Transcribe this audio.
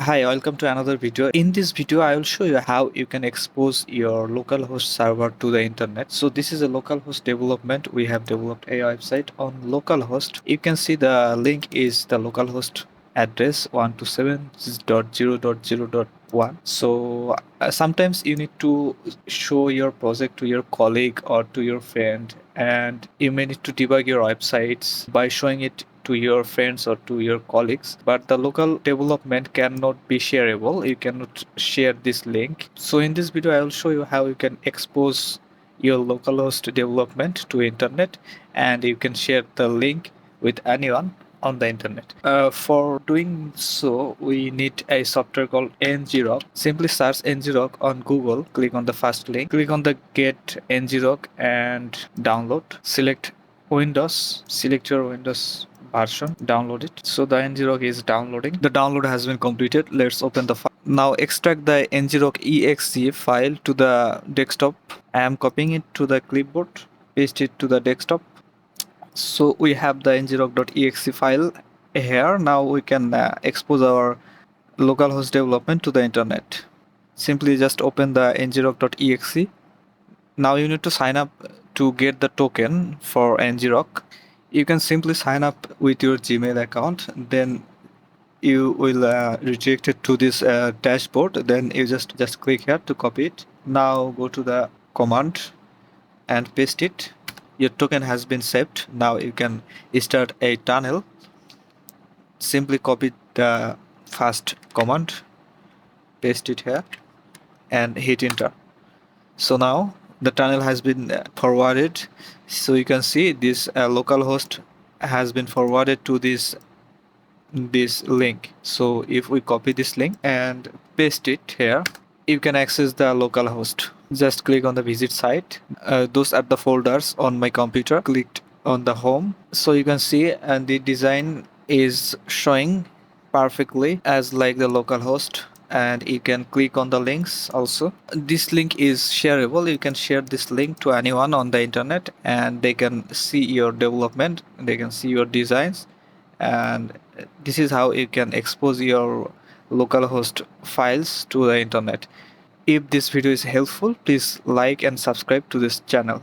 Hi, welcome to another video. In this video, I will show you how you can expose your localhost server to the internet. So this is a localhost development. We have developed a website on localhost. You can see the link is the localhost address 127.0.0.1. So sometimes you need to show your project to your colleague or to your friend, and you may need to debug your websites by showing it to your friends or to your colleagues, but the local development cannot be shareable. You cannot share this link. So in this video I will show you how you can expose your localhost development to internet, and you can share the link with anyone on the internet. For doing so, we need a software called Ngrok. Simply search Ngrok on Google, click on the first link, click on the get Ngrok and download. Select your Windows version, download it. So the Ngrok is downloading. The download has been completed. Let's open the file. Now extract the Ngrok exe file to the desktop. I am copying it to the clipboard, paste it to the desktop. So we have the ngrok.exe file here. Now we can expose our localhost development to the internet. Simply just open the ngrok.exe. Now you need to sign up to get the token for Ngrok. You can simply sign up with your Gmail account, then you will redirect it to this dashboard. Then you just click here to copy it. Now go to the command and paste it. Your token has been saved. Now you can start a tunnel. Simply copy the first command, paste it here and hit enter. So now the tunnel has been forwarded. So you can see this localhost has been forwarded to this link. So if we copy this link and paste it here, you can access the localhost. Just click on the visit site. Those are the folders on my computer. Clicked on the home. So you can see, and the design is showing perfectly as like the localhost, and you can click on the links also. This link is shareable. You can share this link to anyone on the internet, and they can see your development, they can see your designs, and this is how you can expose your localhost files to the internet. If this video is helpful, please like and subscribe to this channel.